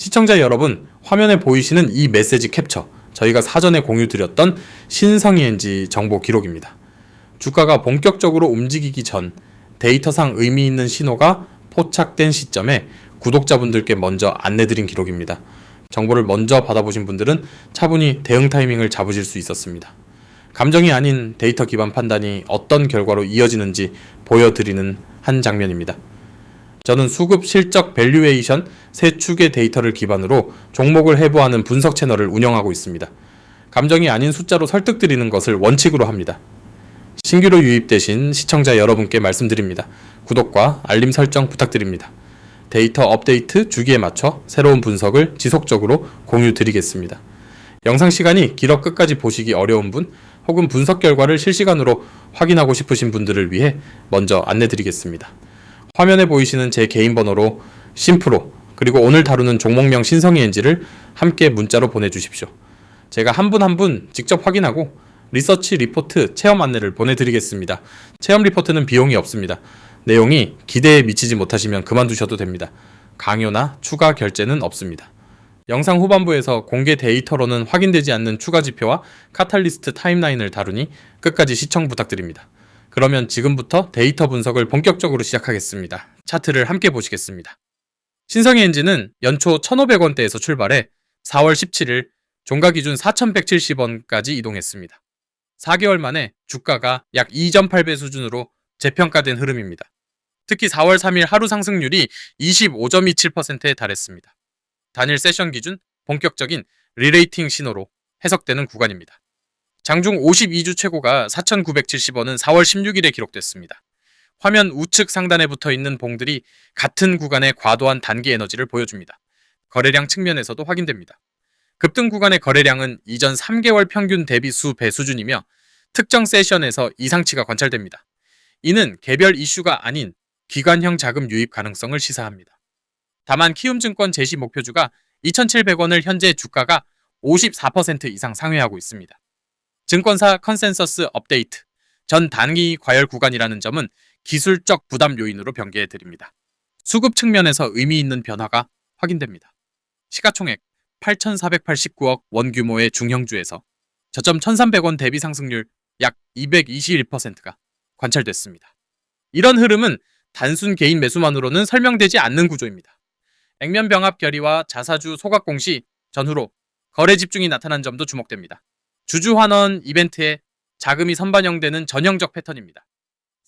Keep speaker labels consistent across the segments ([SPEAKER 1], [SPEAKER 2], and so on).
[SPEAKER 1] 시청자 여러분, 화면에 보이시는 이 메시지 캡처, 저희가 사전에 공유드렸던 신성이엔지 정보 기록입니다. 주가가 본격적으로 움직이기 전 데이터상 의미 있는 신호가 포착된 시점에 구독자분들께 먼저 안내드린 기록입니다. 정보를 먼저 받아보신 분들은 차분히 대응 타이밍을 잡으실 수 있었습니다. 감정이 아닌 데이터 기반 판단이 어떤 결과로 이어지는지 보여드리는 한 장면입니다. 저는 수급 실적 밸류에이션 세 축의 데이터를 기반으로 종목을 해부하는 분석 채널을 운영하고 있습니다. 감정이 아닌 숫자로 설득드리는 것을 원칙으로 합니다. 신규로 유입되신 시청자 여러분께 말씀드립니다. 구독과 알림 설정 부탁드립니다. 데이터 업데이트 주기에 맞춰 새로운 분석을 지속적으로 공유드리겠습니다. 영상 시간이 길어 끝까지 보시기 어려운 분, 혹은 분석 결과를 실시간으로 확인하고 싶으신 분들을 위해 먼저 안내드리겠습니다. 화면에 보이시는 제 개인 번호로 심프로 그리고 오늘 다루는 종목명 신성이엔지를 함께 문자로 보내주십시오. 제가 한 분 한 분 직접 확인하고 리서치 리포트 체험 안내를 보내드리겠습니다. 체험 리포트는 비용이 없습니다. 내용이 기대에 미치지 못하시면 그만두셔도 됩니다. 강요나 추가 결제는 없습니다. 영상 후반부에서 공개 데이터로는 확인되지 않는 추가 지표와 카탈리스트 타임라인을 다루니 끝까지 시청 부탁드립니다. 그러면 지금부터 데이터 분석을 본격적으로 시작하겠습니다. 차트를 함께 보시겠습니다. 신성이엔지는 연초 1,500원대에서 출발해 4월 17일 종가 기준 4,170원까지 이동했습니다. 4개월 만에 주가가 약 2.8배 수준으로 재평가된 흐름입니다. 특히 4월 3일 하루 상승률이 25.27%에 달했습니다. 단일 세션 기준 본격적인 리레이팅 신호로 해석되는 구간입니다. 장중 52주 최고가 4,970원은 4월 16일에 기록됐습니다. 화면 우측 상단에 붙어있는 봉들이 같은 구간의 과도한 단기 에너지를 보여줍니다. 거래량 측면에서도 확인됩니다. 급등 구간의 거래량은 이전 3개월 평균 대비 수배 수준이며 특정 세션에서 이상치가 관찰됩니다. 이는 개별 이슈가 아닌 기관형 자금 유입 가능성을 시사합니다. 다만 키움증권 제시 목표주가 2,700원을 현재 주가가 54% 이상 상회하고 있습니다. 증권사 컨센서스 업데이트, 전 단기 과열 구간이라는 점은 기술적 부담 요인으로 변개해드립니다. 수급 측면에서 의미 있는 변화가 확인됩니다. 시가총액 8,489억 원 규모의 중형주에서 저점 1,300원 대비 상승률 약 221%가 관찰됐습니다. 이런 흐름은 단순 개인 매수만으로는 설명되지 않는 구조입니다. 액면병합 결의와 자사주 소각 공시 전후로 거래 집중이 나타난 점도 주목됩니다. 주주 환원 이벤트에 자금이 선반영되는 전형적 패턴입니다.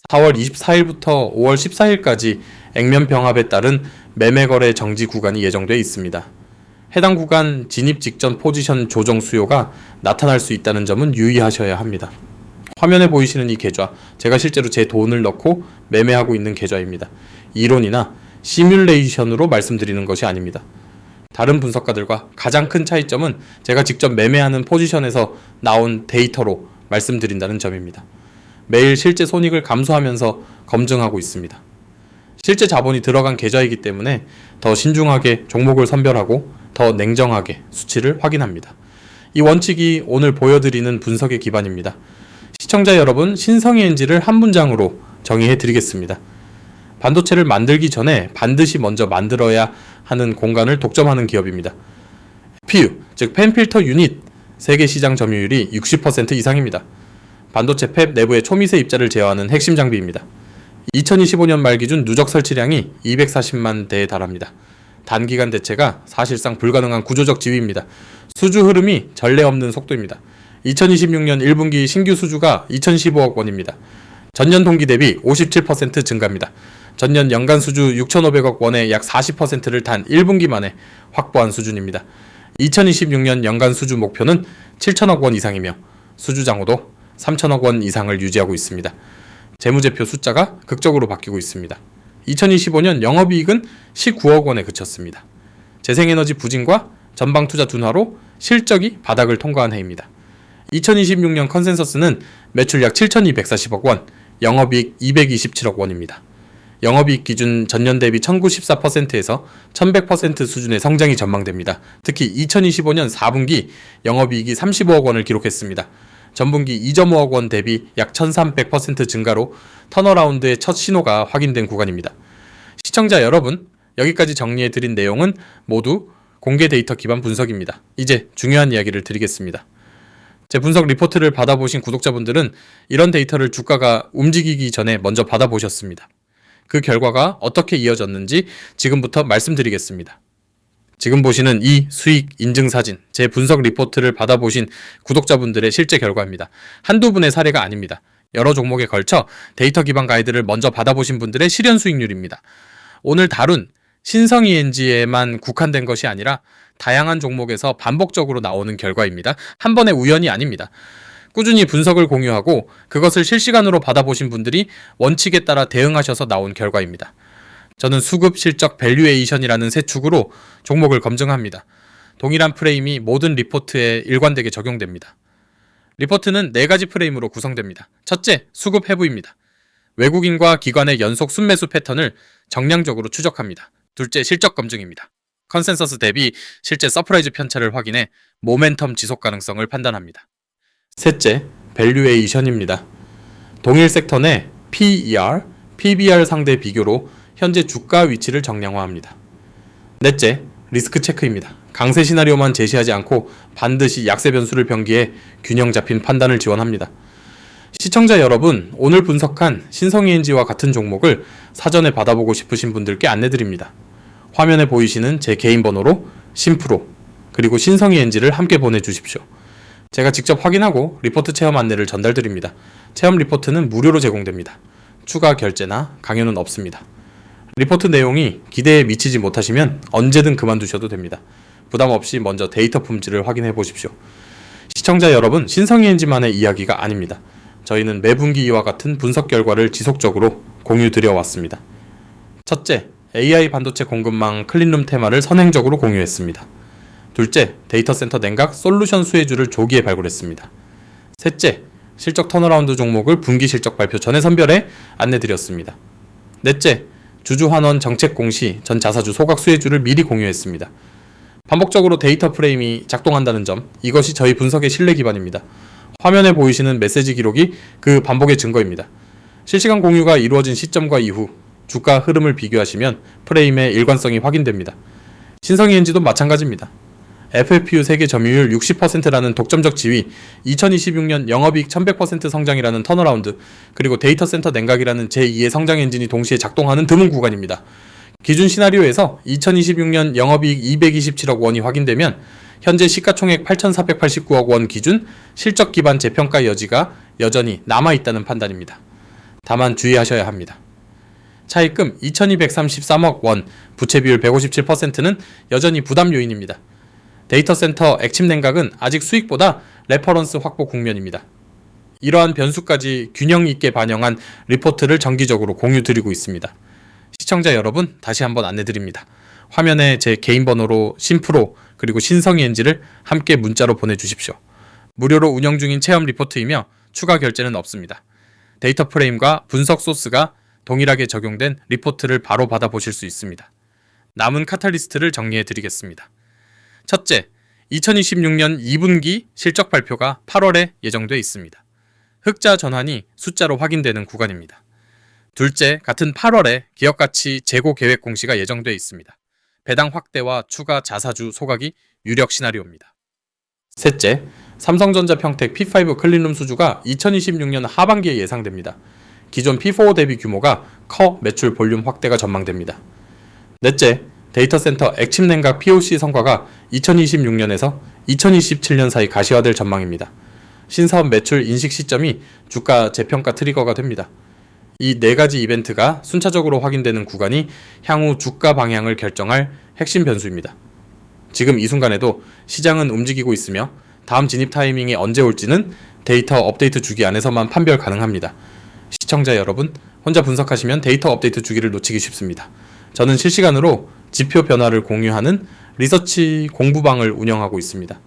[SPEAKER 1] 4월 24일부터 5월 14일까지 액면병합에 따른 매매거래 정지 구간이 예정돼 있습니다. 해당 구간 진입 직전 포지션 조정 수요가 나타날 수 있다는 점은 유의하셔야 합니다. 화면에 보이시는 이 계좌, 제가 실제로 제 돈을 넣고 매매하고 있는 계좌입니다. 이론이나 시뮬레이션으로 말씀드리는 것이 아닙니다. 다른 분석가들과 가장 큰 차이점은 제가 직접 매매하는 포지션에서 나온 데이터로 말씀드린다는 점입니다. 매일 실제 손익을 감수하면서 검증하고 있습니다. 실제 자본이 들어간 계좌이기 때문에 더 신중하게 종목을 선별하고 더 냉정하게 수치를 확인합니다. 이 원칙이 오늘 보여드리는 분석의 기반입니다. 시청자 여러분, 신성이엔지를 한 문장으로 정의해 드리겠습니다. 반도체를 만들기 전에 반드시 먼저 만들어야 하는 공간을 독점하는 기업입니다. PU, 즉 펜필터 유닛 세계 시장 점유율이 60% 이상입니다. 반도체 팹 내부의 초미세 입자를 제어하는 핵심 장비입니다. 2025년 말 기준 누적 설치량이 240만 대에 달합니다. 단기간 대체가 사실상 불가능한 구조적 지위입니다. 수주 흐름이 전례 없는 속도입니다. 2026년 1분기 신규 수주가 2,015억 원입니다. 전년 동기 대비 57% 증가입니다. 전년 연간 수주 6,500억 원의 약 40%를 단 1분기 만에 확보한 수준입니다. 2026년 연간 수주 목표는 7천억 원 이상이며 수주 장호도 3천억 원 이상을 유지하고 있습니다. 재무제표 숫자가 극적으로 바뀌고 있습니다. 2025년 영업이익은 19억 원에 그쳤습니다. 재생에너지 부진과 전방투자 둔화로 실적이 바닥을 통과한 해입니다. 2026년 컨센서스는 매출 약 7,240억 원, 영업이익 227억 원입니다. 영업이익 기준 전년 대비 1,094%에서 1,100% 수준의 성장이 전망됩니다. 특히 2025년 4분기 영업이익이 35억 원을 기록했습니다. 전분기 2.5억 원 대비 약 1,300% 증가로 턴어라운드의 첫 신호가 확인된 구간입니다. 시청자 여러분, 여기까지 정리해드린 내용은 모두 공개 데이터 기반 분석입니다. 이제 중요한 이야기를 드리겠습니다. 제 분석 리포트를 받아보신 구독자분들은 이런 데이터를 주가가 움직이기 전에 먼저 받아보셨습니다. 그 결과가 어떻게 이어졌는지 지금부터 말씀드리겠습니다. 지금 보시는 이 수익 인증사진, 제 분석 리포트를 받아보신 구독자분들의 실제 결과입니다. 한두 분의 사례가 아닙니다. 여러 종목에 걸쳐 데이터 기반 가이드를 먼저 받아보신 분들의 실현 수익률입니다. 오늘 다룬 신성ENG에만 국한된 것이 아니라 다양한 종목에서 반복적으로 나오는 결과입니다. 한 번의 우연이 아닙니다. 꾸준히 분석을 공유하고 그것을 실시간으로 받아보신 분들이 원칙에 따라 대응하셔서 나온 결과입니다. 저는 수급, 실적, 밸류에이션이라는 세 축으로 종목을 검증합니다. 동일한 프레임이 모든 리포트에 일관되게 적용됩니다. 리포트는 4가지 프레임으로 구성됩니다. 첫째, 수급 해부입니다. 외국인과 기관의 연속 순매수 패턴을 정량적으로 추적합니다. 둘째, 실적 검증입니다. 컨센서스 대비 실제 서프라이즈 편차를 확인해 모멘텀 지속 가능성을 판단합니다. 셋째, 밸류에이션입니다. 동일 섹터 내 PER, PBR 상대 비교로 현재 주가 위치를 정량화합니다. 넷째, 리스크 체크입니다. 강세 시나리오만 제시하지 않고 반드시 약세 변수를 병기해 균형 잡힌 판단을 지원합니다. 시청자 여러분, 오늘 분석한 신성ENG와 같은 종목을 사전에 받아보고 싶으신 분들께 안내드립니다. 화면에 보이시는 제 개인 번호로 신프로 그리고 신성ENG를 함께 보내주십시오. 제가 직접 확인하고 리포트 체험 안내를 전달드립니다. 체험 리포트는 무료로 제공됩니다. 추가 결제나 강요는 없습니다. 리포트 내용이 기대에 미치지 못하시면 언제든 그만두셔도 됩니다. 부담 없이 먼저 데이터 품질을 확인해 보십시오. 시청자 여러분, 신성ENG만의 이야기가 아닙니다. 저희는 매분기 이와 같은 분석 결과를 지속적으로 공유드려 왔습니다. 첫째, AI 반도체 공급망 클린룸 테마를 선행적으로 공유했습니다. 둘째, 데이터 센터 냉각 솔루션 수혜주를 조기에 발굴했습니다. 셋째, 실적 턴어라운드 종목을 분기 실적 발표 전에 선별해 안내드렸습니다. 넷째, 주주환원 정책 공시 전 자사주 소각 수혜주를 미리 공유했습니다. 반복적으로 데이터 프레임이 작동한다는 점, 이것이 저희 분석의 신뢰 기반입니다. 화면에 보이시는 메시지 기록이 그 반복의 증거입니다. 실시간 공유가 이루어진 시점과 이후 주가 흐름을 비교하시면 프레임의 일관성이 확인됩니다. 신성ENG도 마찬가지입니다. FFU 세계 점유율 60%라는 독점적 지위, 2026년 영업이익 1100% 성장이라는 턴어라운드, 그리고 데이터 센터 냉각이라는 제2의 성장 엔진이 동시에 작동하는 드문 구간입니다. 기준 시나리오에서 2026년 영업이익 227억 원이 확인되면 현재 시가총액 8,489억 원 기준 실적 기반 재평가 여지가 여전히 남아있다는 판단입니다. 다만 주의하셔야 합니다. 차입금 2,233억 원, 부채 비율 157%는 여전히 부담 요인입니다. 데이터 센터 액침 냉각은 아직 수익보다 레퍼런스 확보 국면입니다. 이러한 변수까지 균형 있게 반영한 리포트를 정기적으로 공유드리고 있습니다. 시청자 여러분, 다시 한번 안내드립니다. 화면에 제 개인 번호로 신프로 그리고 신성ENG를 함께 문자로 보내주십시오. 무료로 운영 중인 체험 리포트이며 추가 결제는 없습니다. 데이터 프레임과 분석 소스가 동일하게 적용된 리포트를 바로 받아보실 수 있습니다. 남은 카탈리스트를 정리해 드리겠습니다. 첫째, 2026년 2분기 실적 발표가 8월에 예정돼 있습니다. 흑자 전환이 숫자로 확인되는 구간입니다. 둘째, 같은 8월에 기업가치 재고 계획 공시가 예정돼 있습니다. 배당 확대와 추가 자사주 소각이 유력 시나리오입니다. 셋째, 삼성전자 평택 P5 클린룸 수주가 2026년 하반기에 예상됩니다. 기존 P4 대비 규모가 커 매출 볼륨 확대가 전망됩니다. 넷째, 데이터 센터 액침 냉각 POC 성과가 2026년에서 2027년 사이 가시화될 전망입니다. 신사업 매출 인식 시점이 주가 재평가 트리거가 됩니다. 이 4가지 이벤트가 순차적으로 확인되는 구간이 향후 주가 방향을 결정할 핵심 변수입니다. 지금 이 순간에도 시장은 움직이고 있으며 다음 진입 타이밍이 언제 올지는 데이터 업데이트 주기 안에서만 판별 가능합니다. 시청자 여러분, 혼자 분석하시면 데이터 업데이트 주기를 놓치기 쉽습니다. 저는 실시간으로 지표 변화를 공유하는 리서치 공부방을 운영하고 있습니다.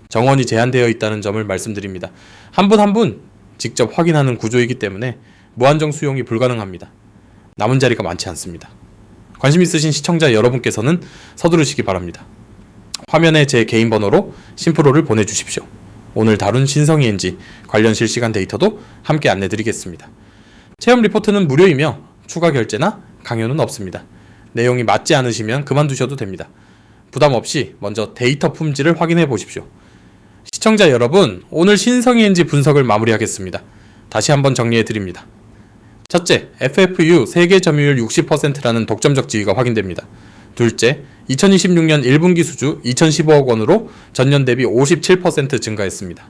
[SPEAKER 1] 정원이 제한되어 있다는 점을 말씀드립니다. 한 분 한 분 직접 확인하는 구조이기 때문에 무한정 수용이 불가능합니다. 남은 자리가 많지 않습니다. 관심 있으신 시청자 여러분께서는 서두르시기 바랍니다. 화면에 제 개인 번호로 신프로를 보내주십시오. 오늘 다룬 신성ENG 관련 실시간 데이터도 함께 안내드리겠습니다. 체험 리포트는 무료이며 추가 결제나 강요는 없습니다. 내용이 맞지 않으시면 그만두셔도 됩니다. 부담 없이 먼저 데이터 품질을 확인해 보십시오. 시청자 여러분, 오늘 신성이엔지 분석을 마무리하겠습니다. 다시 한번 정리해 드립니다. 첫째, FFU 세계 점유율 60%라는 독점적 지위가 확인됩니다. 둘째, 2026년 1분기 수주 2,015억 원으로 전년 대비 57% 증가했습니다.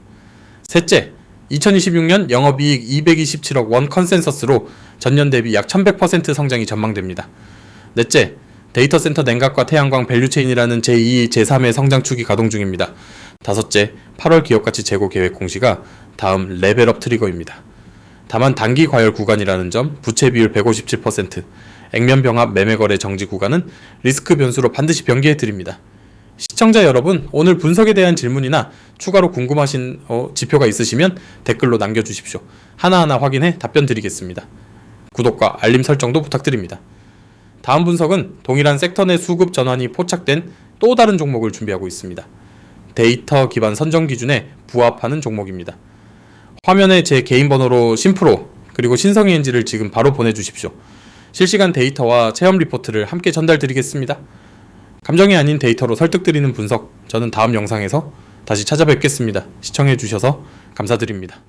[SPEAKER 1] 셋째, 2026년 영업이익 227억 원 컨센서스로 전년 대비 약 1100% 성장이 전망됩니다. 넷째, 데이터 센터 냉각과 태양광 밸류체인이라는 제2, 제3의 성장축이 가동 중입니다. 다섯째, 8월 기업가치 재고 계획 공시가 다음 레벨업 트리거입니다. 다만 단기 과열 구간이라는 점, 부채 비율 157%, 액면 병합 매매 거래 정지 구간은 리스크 변수로 반드시 병기해 드립니다. 시청자 여러분, 오늘 분석에 대한 질문이나 추가로 궁금하신 지표가 있으시면 댓글로 남겨주십시오. 하나하나 확인해 답변 드리겠습니다. 구독과 알림 설정도 부탁드립니다. 다음 분석은 동일한 섹터 내 수급 전환이 포착된 또 다른 종목을 준비하고 있습니다. 데이터 기반 선정 기준에 부합하는 종목입니다. 화면에 제 개인 번호로 신프로 그리고 신성이엔지를 지금 바로 보내주십시오. 실시간 데이터와 체험 리포트를 함께 전달드리겠습니다. 감정이 아닌 데이터로 설득드리는 분석, 저는 다음 영상에서 다시 찾아뵙겠습니다. 시청해주셔서 감사드립니다.